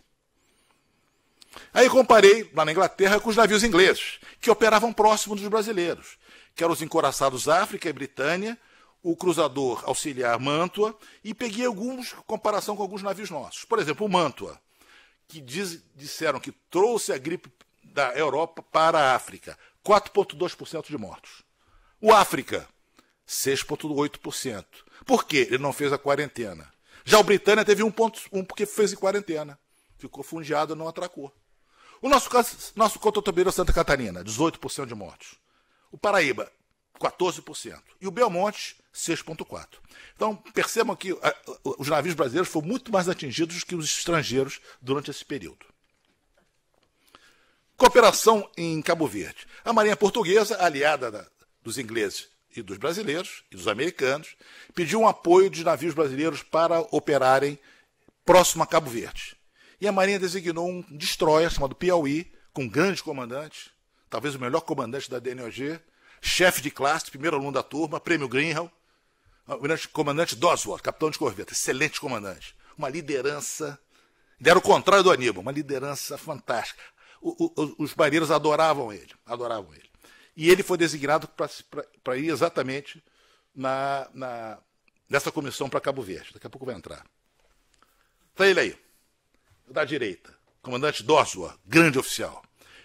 Aí comparei lá na Inglaterra com os navios ingleses, que operavam próximo dos brasileiros, que eram os encoraçados África e Britânia, o cruzador auxiliar Mantua, e peguei comparação com alguns navios nossos. Por exemplo, o Mantua, que disseram que trouxe a gripe da Europa para a África, 4,2% de mortos. O África, 6,8%. Por quê? Ele não fez a quarentena. Já o Britânia teve 1,1% porque fez em quarentena. Ficou fundiado e não atracou. O nosso cototobeiro Santa Catarina, 18% de mortos. O Paraíba, 14%. E o Belmonte, 6,4%. Então, percebam que os navios brasileiros foram muito mais atingidos que os estrangeiros durante esse período. Cooperação em Cabo Verde. A Marinha Portuguesa, aliada dos ingleses e dos brasileiros e dos americanos, pediu um apoio de navios brasileiros para operarem próximo a Cabo Verde. E a Marinha designou um destroyer chamado Piauí, com grandes comandantes, talvez o melhor comandante da DNOG, chefe de classe, primeiro aluno da turma, prêmio Greenhill, o comandante Dosworth, capitão de corveta, excelente comandante. Uma liderança, era o contrário do Aníbal, uma liderança fantástica. Os marinheiros adoravam ele. E ele foi designado para ir exatamente nessa comissão para Cabo Verde. Daqui a pouco vai entrar. Está ele aí, da direita, comandante Dosworth, grande oficial.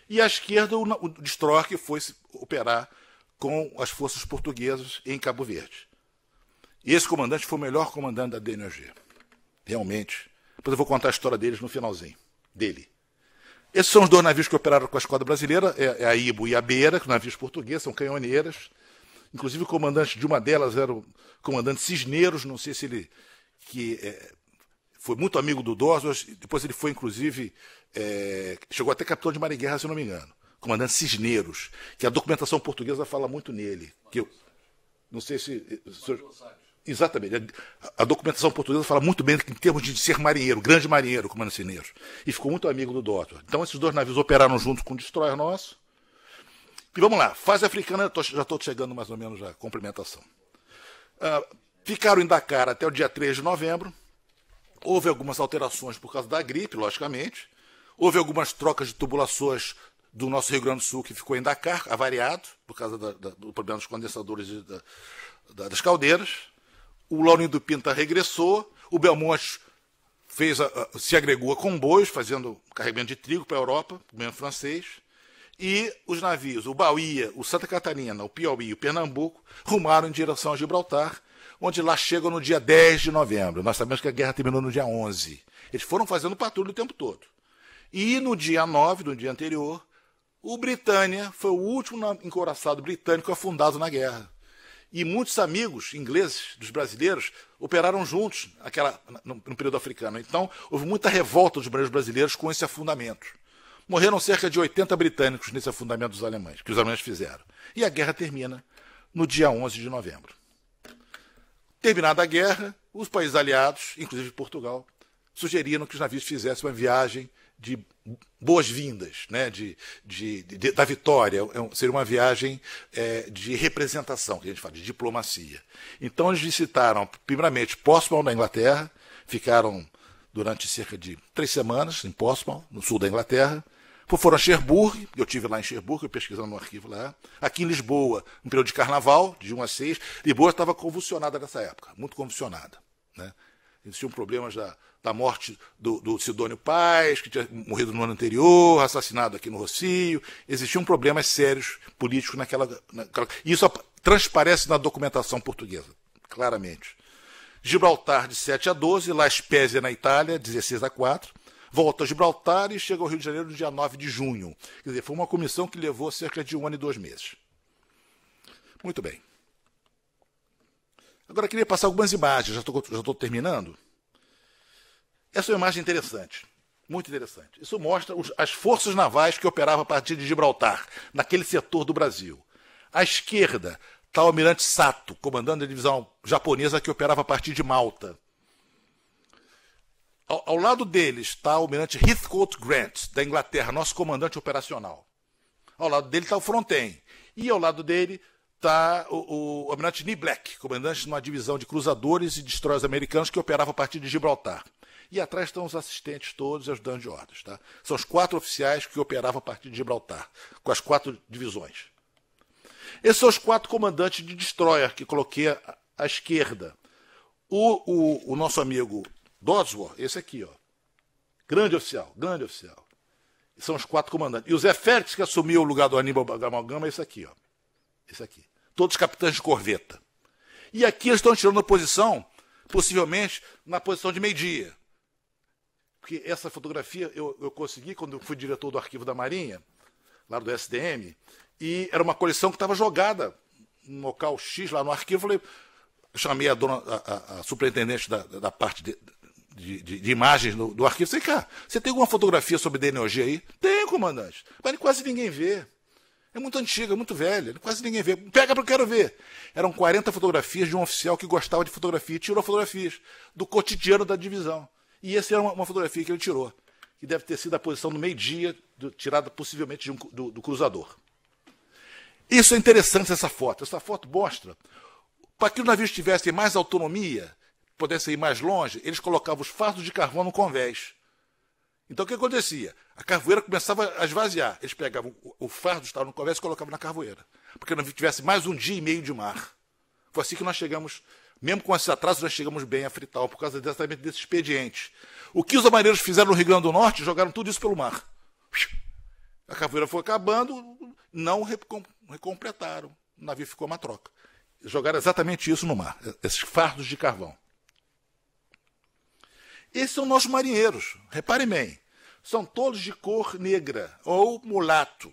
E à esquerda, o destroyer que foi operar com as forças portuguesas em Cabo Verde. E esse comandante foi o melhor comandante da DNOG. Realmente. Depois eu vou contar a história deles no finalzinho. Esses são os dois navios que operaram com a esquadra brasileira, a Ibo e a Beira, que navios portugueses, são canhoneiras. Inclusive o comandante de uma delas era o comandante Cisneros, não sei se ele foi muito amigo do Dosworth, depois ele foi, inclusive, chegou até capitão de Mariguerra, se não me engano. Comandante Cisneros, que a documentação portuguesa fala muito nele. Que eu não sei se exatamente. A documentação portuguesa fala muito bem em termos de ser marinheiro, grande marinheiro, comandante Cisneros. E ficou muito amigo do Dosworth. Então esses dois navios operaram junto com o destroyer nosso. E vamos lá, fase africana, já estou chegando mais ou menos à complementação. Ficaram em Dakar até o dia 3 de novembro. Houve algumas alterações por causa da gripe, logicamente. Houve algumas trocas de tubulações do nosso Rio Grande do Sul, que ficou em Dakar, avariado, por causa do problema dos condensadores das caldeiras. O Laurindo do Pinta regressou. O Belmonte se agregou a comboios, fazendo carregamento de trigo para a Europa, governo francês. E os navios, o Bahia, o Santa Catarina, o Piauí e o Pernambuco, rumaram em direção a Gibraltar, onde lá chegam no dia 10 de novembro. Nós sabemos que a guerra terminou no dia 11. Eles foram fazendo patrulha o tempo todo. E no dia 9, no dia anterior, o Britânia foi o último encouraçado britânico afundado na guerra. E muitos amigos ingleses dos brasileiros operaram juntos no período africano. Então, houve muita revolta dos marinheiros brasileiros com esse afundamento. Morreram cerca de 80 britânicos nesse afundamento dos alemães, que os alemães fizeram. E a guerra termina no dia 11 de novembro. Terminada a guerra, os países aliados, inclusive Portugal, sugeriram que os navios fizessem uma viagem de boas-vindas, né, da vitória. Seria uma viagem de representação, que a gente fala, de diplomacia. Então eles visitaram, primeiramente, Portsmouth, na Inglaterra, ficaram durante cerca de 3 semanas em Portsmouth, no sul da Inglaterra. Foram a Cherbourg, eu estive lá em Cherbourg, eu pesquisando no arquivo lá. Aqui em Lisboa, no período de carnaval, de 1 a 6. Lisboa estava convulsionada nessa época, muito convulsionada, né? Existiam problemas da morte do Sidônio Paz, que tinha morrido no ano anterior, assassinado aqui no Rossio. Existiam problemas sérios políticos naquela. Isso transparece na documentação portuguesa, claramente. Gibraltar, de 7 a 12, La Spezia, na Itália, 16 a 4. Volta a Gibraltar e chega ao Rio de Janeiro no dia 9 de junho. Quer dizer, foi uma comissão que levou cerca de 1 ano e 2 meses. Muito bem. Agora eu queria passar algumas imagens, já estou terminando. Essa é uma imagem interessante, muito interessante. Isso mostra as forças navais que operavam a partir de Gibraltar, naquele setor do Brasil. À esquerda está o almirante Sato, comandando a divisão japonesa que operava a partir de Malta. Ao lado deles está o almirante Heathcote Grant, da Inglaterra, nosso comandante operacional. Ao lado dele está o Fronten. E ao lado dele está o almirante Knee Black, comandante de uma divisão de cruzadores e destroyers americanos que operava a partir de Gibraltar. E atrás estão os assistentes todos e ajudantes de ordens. Tá? São os 4 oficiais que operavam a partir de Gibraltar, com as 4 divisões. Esses são os 4 comandantes de destroyer que coloquei à esquerda. O nosso amigo Dodsworth, esse aqui, ó, grande oficial. São os 4 comandantes. E o Zé Félix, que assumiu o lugar do Aníbal Gamalgama, é esse aqui, ó. Esse aqui. Todos capitães de corveta. E aqui eles estão tirando a posição, possivelmente, na posição de meio-dia. Porque essa fotografia eu consegui quando eu fui diretor do Arquivo da Marinha, lá do SDM, e era uma coleção que estava jogada no local X, lá no arquivo. Eu chamei a superintendente da parte de imagens do arquivo. Falei, cara, você tem alguma fotografia sobre DNOG aí? Tem, comandante. Mas quase ninguém vê. É muito antiga, muito velha. Quase ninguém vê. Pega porque eu quero ver. Eram 40 fotografias de um oficial que gostava de fotografia. E tirou fotografias do cotidiano da divisão. E essa era uma fotografia que ele tirou. Que deve ter sido a posição no meio-dia, tirada possivelmente do cruzador. Isso é interessante, essa foto. Essa foto mostra, para que os navios tivessem mais autonomia, pudessem ir mais longe, eles colocavam os fardos de carvão no convés. Então o que acontecia? A carvoeira começava a esvaziar. Eles pegavam o fardo que estava no convés e colocavam na carvoeira. Porque o navio tivesse mais 1 dia e meio de mar. Foi assim que nós chegamos, mesmo com esse atraso, nós chegamos bem a Frital, por causa exatamente desse expediente. O que os marinheiros fizeram no Rio Grande do Norte, jogaram tudo isso pelo mar. A carvoeira foi acabando, não recompletaram. O navio ficou uma troca. Jogaram exatamente isso no mar, esses fardos de carvão. Esses são nossos marinheiros, reparem bem. São todos de cor negra ou mulato.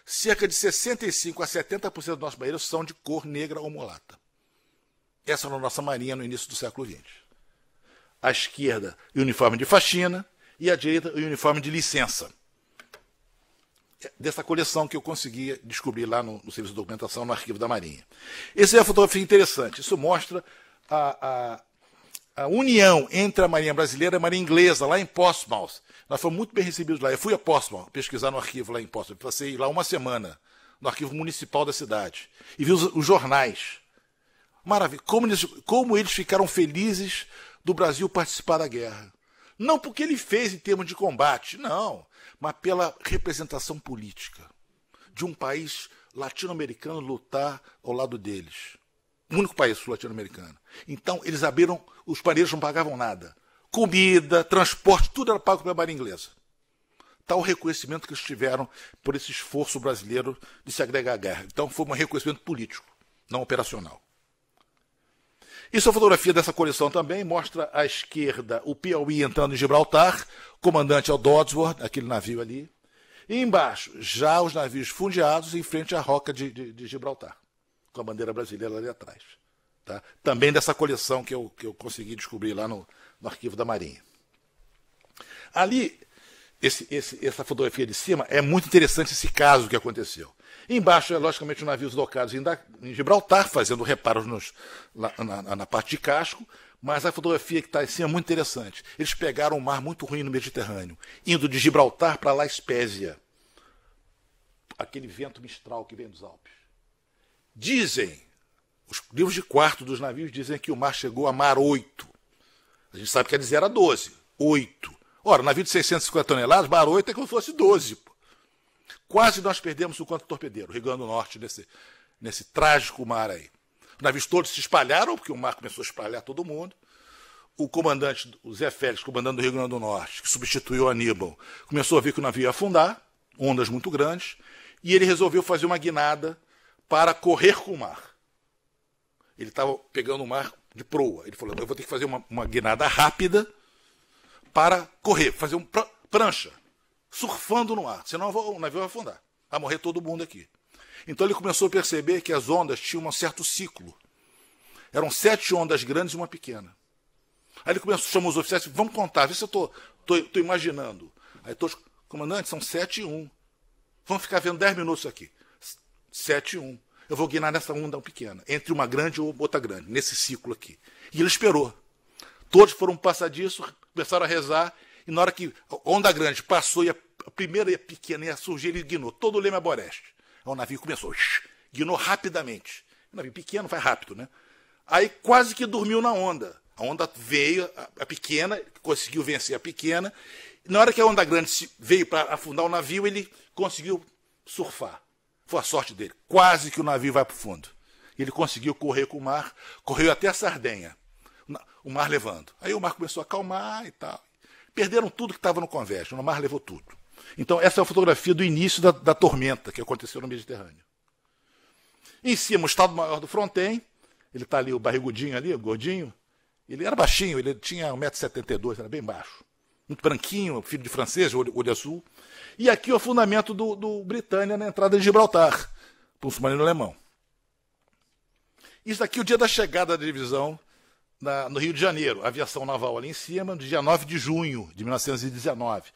Cerca de 65% a 70% dos nossos marinheiros são de cor negra ou mulata. Essa era a nossa marinha no início do século XX. À esquerda, o uniforme de faxina, e à direita, o uniforme de licença. Dessa coleção que eu consegui descobrir lá no Serviço de Documentação, no Arquivo da Marinha. Essa é a fotografia interessante. Isso mostra a união entre a Marinha Brasileira e a Marinha Inglesa, lá em Portsmouth. Nós fomos muito bem recebidos lá. Eu fui a Portsmouth pesquisar no arquivo lá em Portsmouth. Passei lá 1 semana, no arquivo municipal da cidade. E vi os jornais. Maravilha. Como eles ficaram felizes do Brasil participar da guerra. Não porque ele fez em termos de combate, não. Mas pela representação política. De um país latino-americano lutar ao lado deles. O único país latino-americano. Então, eles abriram, os marinheiros não pagavam nada. Comida, transporte, tudo era pago pela Marinha Inglesa. Tal o reconhecimento que eles tiveram por esse esforço brasileiro de se agregar à guerra. Então, foi um reconhecimento político, não operacional. Isso é a fotografia dessa coleção também. Mostra à esquerda o Piauí entrando em Gibraltar, comandante é o Dodsworth, aquele navio ali. E embaixo, já os navios fundeados em frente à roca de Gibraltar, com a bandeira brasileira ali atrás. Tá? Também dessa coleção que eu consegui descobrir lá no Arquivo da Marinha. Ali essa fotografia de cima, é muito interessante esse caso que aconteceu. Embaixo, logicamente, os navios locados em Gibraltar, fazendo reparos na parte de casco, mas a fotografia que está em cima é muito interessante. Eles pegaram um mar muito ruim no Mediterrâneo, indo de Gibraltar para La Spezia, aquele vento mistral que vem dos Alpes. Dizem, os livros de quarto dos navios dizem que o mar chegou a mar 8. A gente sabe que quer dizer era 12, 8. Ora, navio de 650 toneladas, mar 8 é como se fosse 12. Pô. Quase nós perdemos o contra-torpedeiro, Rio Grande do Norte, nesse trágico mar aí. Os navios todos se espalharam, porque o mar começou a espalhar todo mundo. O comandante, o Zé Félix, comandante do Rio Grande do Norte, que substituiu Aníbal, começou a ver que o navio ia afundar, ondas muito grandes, e ele resolveu fazer uma guinada para correr com o mar. Ele estava pegando o mar de proa. Ele falou, eu vou ter que fazer uma guinada rápida para correr, fazer uma prancha, surfando no ar, senão o navio vai afundar, vai morrer todo mundo aqui. Então ele começou a perceber que as ondas tinham um certo ciclo. Eram 7 ondas grandes e uma pequena. Aí ele começou, chamou os oficiais e disse, vamos contar, vê se eu estou imaginando. Aí todos, comandante, são 7 e 1. Vamos ficar vendo 10 minutos aqui. 7 e 1. Eu vou guinar nessa onda pequena, entre uma grande e outra grande, nesse ciclo aqui. E ele esperou. Todos foram passadiço, começaram a rezar, e na hora que a onda grande passou e a primeira e a pequena ia surgir, ele guinou todo o leme a boreste. Aí o navio começou, guinou rapidamente. O navio pequeno vai rápido, né? Aí quase que dormiu na onda. A onda veio, a pequena, conseguiu vencer a pequena. E na hora que a onda grande veio para afundar o navio, ele conseguiu surfar. Foi a sorte dele. Quase que o navio vai para o fundo. Ele conseguiu correr com o mar, correu até a Sardenha, o mar levando. Aí o mar começou a acalmar e tal. Perderam tudo que estava no convés, o mar levou tudo. Então essa é a fotografia do início da tormenta que aconteceu no Mediterrâneo. Em cima, o Estado-Maior do Fronten, ele está ali, o barrigudinho ali, o gordinho. Ele era baixinho, ele tinha 1,72 m, era bem baixo. Muito branquinho, filho de francês, olho azul. E aqui o afundamento do Britânia na entrada de Gibraltar, para um submarino alemão. Isso aqui é o dia da chegada da divisão no Rio de Janeiro. Aviação naval ali em cima, no dia 9 de junho de 1919.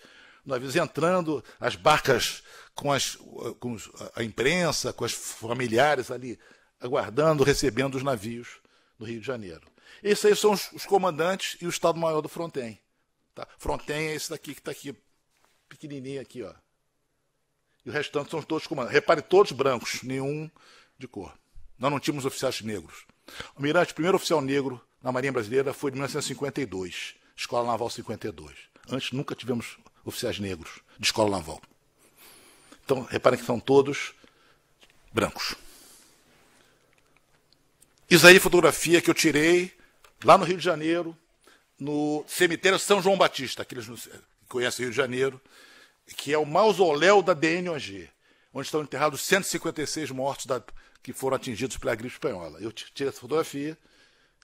Navios entrando, as barcas com a imprensa, com os familiares ali, aguardando, recebendo os navios do Rio de Janeiro. Esses aí são os comandantes e o Estado-Maior do Fronten. Tá? Fronten é esse daqui que está aqui, pequenininho aqui, ó. E o restante são os todos comandantes. Repare, todos brancos, nenhum de cor. Nós não tínhamos oficiais negros. O almirante, o primeiro oficial negro na Marinha Brasileira foi de 1952, Escola Naval 52. Antes nunca tivemos oficiais negros de escola naval. Então, reparem que são todos brancos. Isso aí é fotografia que eu tirei lá no Rio de Janeiro, no cemitério São João Batista, aqueles que conhecem o Rio de Janeiro, que é o mausoléu da DNOG, onde estão enterrados 156 mortos que foram atingidos pela gripe espanhola. Eu tirei essa fotografia,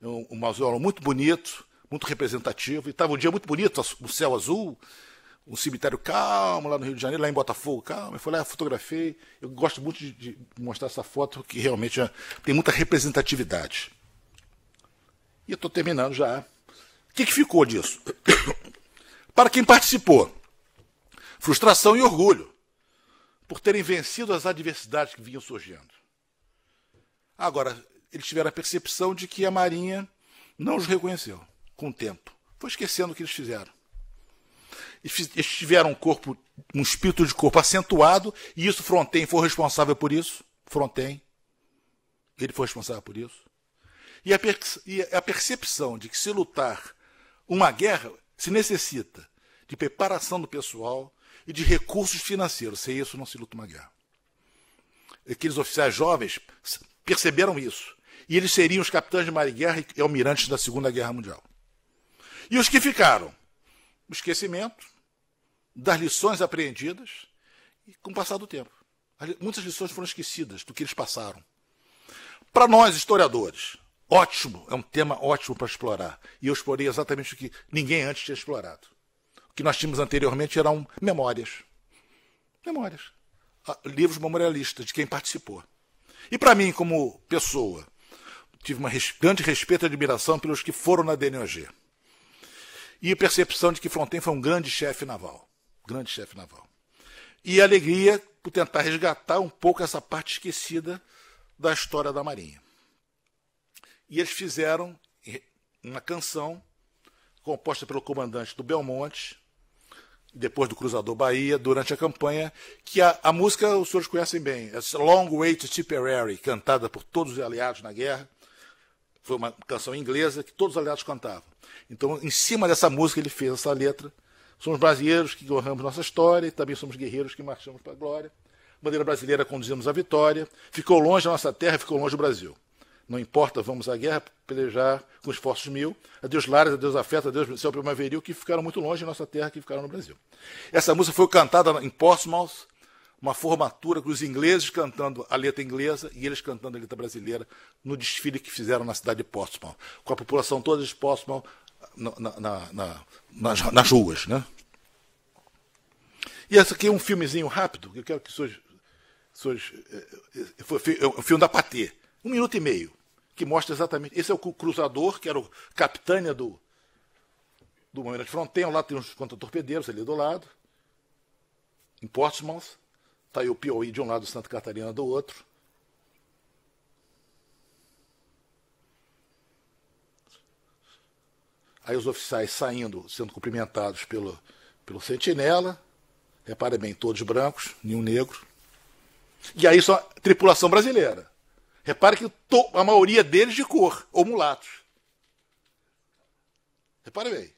um mausoléu muito bonito, muito representativo, e estava um dia muito bonito, o céu azul, um cemitério calmo lá no Rio de Janeiro, lá em Botafogo, calmo. Eu fui lá, fotografei. Eu gosto muito de mostrar essa foto, que realmente tem muita representatividade. E eu estou terminando já. O que ficou disso? Para quem participou, frustração e orgulho por terem vencido as adversidades que vinham surgindo. Agora, eles tiveram a percepção de que a Marinha não os reconheceu com o tempo. Foi esquecendo o que eles fizeram. Eles tiveram um espírito de corpo acentuado, e isso Fronten foi responsável por isso. Fronten, ele foi responsável por isso. E a percepção de que se lutar uma guerra se necessita de preparação do pessoal e de recursos financeiros. Sem isso não se luta uma guerra. Aqueles oficiais jovens perceberam isso. E eles seriam os capitães de mar e guerra e almirantes da Segunda Guerra Mundial. E os que ficaram? O esquecimento das lições apreendidas e com o passar do tempo. Muitas lições foram esquecidas do que eles passaram. Para nós, historiadores, ótimo, é um tema ótimo para explorar. E eu explorei exatamente o que ninguém antes tinha explorado. O que nós tínhamos anteriormente eram memórias. Memórias. Livros memorialistas de quem participou. E para mim, como pessoa, tive uma grande respeito e admiração pelos que foram na DNOG. E a percepção de que Fronten foi um grande chefe naval. grande chefe naval. E alegria por tentar resgatar um pouco essa parte esquecida da história da Marinha. E eles fizeram uma canção composta pelo comandante do Belmonte, depois do Cruzador Bahia, durante a campanha, que a música os senhores conhecem bem, é Long Way to Tipperary, cantada por todos os aliados na guerra. Foi uma canção inglesa que todos os aliados cantavam. Então, em cima dessa música, ele fez essa letra. Somos brasileiros que honramos nossa história e também somos guerreiros que marchamos para a glória. Bandeira brasileira conduzimos à vitória. Ficou longe a nossa terra, ficou longe o Brasil. Não importa, vamos à guerra, pelejar com esforços mil. Adeus lares, adeus afeto, adeus céu primaveril, que ficaram muito longe da nossa terra, que ficaram no Brasil. Essa música foi cantada em Portsmouth, uma formatura com os ingleses cantando a letra inglesa e eles cantando a letra brasileira no desfile que fizeram na cidade de Portsmouth, com a população toda de Portsmouth nas ruas. Né? E esse aqui é um filmezinho rápido, que eu quero que os senhores... É um filme da Pathé, 1 minuto e meio, que mostra exatamente... Esse é o cruzador, que era o capitânia do Almirante Fronten, lá tem uns contra-torpedeiros ali do lado, em Portsmouth. Está aí o Piauí de um lado, Santa Catarina do outro. Aí os oficiais saindo, sendo cumprimentados pelo sentinela. Repare bem, todos brancos, nenhum negro. E aí só tripulação brasileira. Repare que a maioria deles de cor, ou mulatos. Repare bem.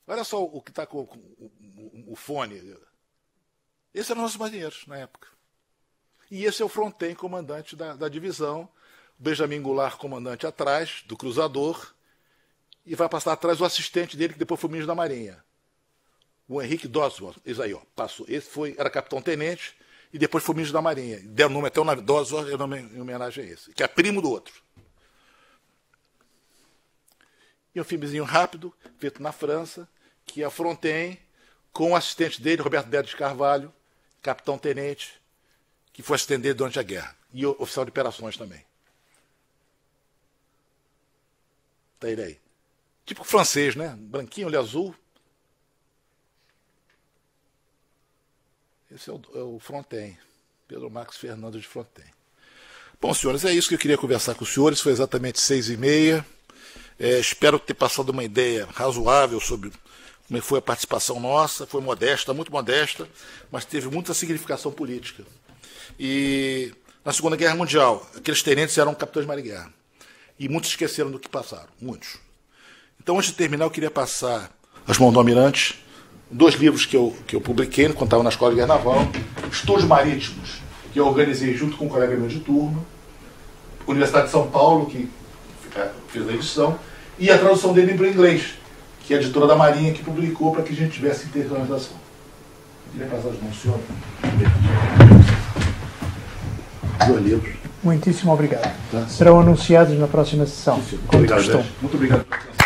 Olha só o que está com o fone. Esses eram nossos marinheiros na época. E esse é o Fronten, comandante da divisão. O Benjamin Goulart, comandante atrás, do cruzador. E vai passar atrás o assistente dele, que depois foi ministro da Marinha. O Henrique Dodsworth. Esse aí, ó, passou. Esse era capitão-tenente e depois foi ministro da Marinha. Deram nome até o nome Dodsworth, em homenagem a esse, que é primo do outro. E um filmezinho rápido, feito na França, que é a Fronten, com o assistente dele, Roberto Beto de Carvalho, capitão-tenente, que foi assistente dele durante a guerra. E oficial de operações também. Tá ele aí. Tipo francês, né? Branquinho, olho azul. Esse é o Fronten. Pedro Marcos Fernandes de Fronten. Bom, senhores, é isso que eu queria conversar com os senhores. Foi exatamente 6h30. Espero ter passado uma ideia razoável sobre como foi a participação nossa. Foi modesta, muito modesta, mas teve muita significação política. E na Segunda Guerra Mundial, aqueles tenentes eram capitães de marinha. E muitos esqueceram do que passaram, muitos. Então, antes de terminar, eu queria passar às mãos do Almirante 2 livros que eu publiquei quando estava na Escola de Guerra Naval. Estudos Marítimos, que eu organizei junto com um colega meu de turma. Universidade de São Paulo, que fez a edição. E a tradução dele para o inglês, que é a editora da Marinha, que publicou para que a gente tivesse internalização. Eu queria passar as mãos, senhor. 2 livros. Muitíssimo obrigado. Serão anunciados na próxima sessão. Muito obrigado. Muito obrigado pela atenção.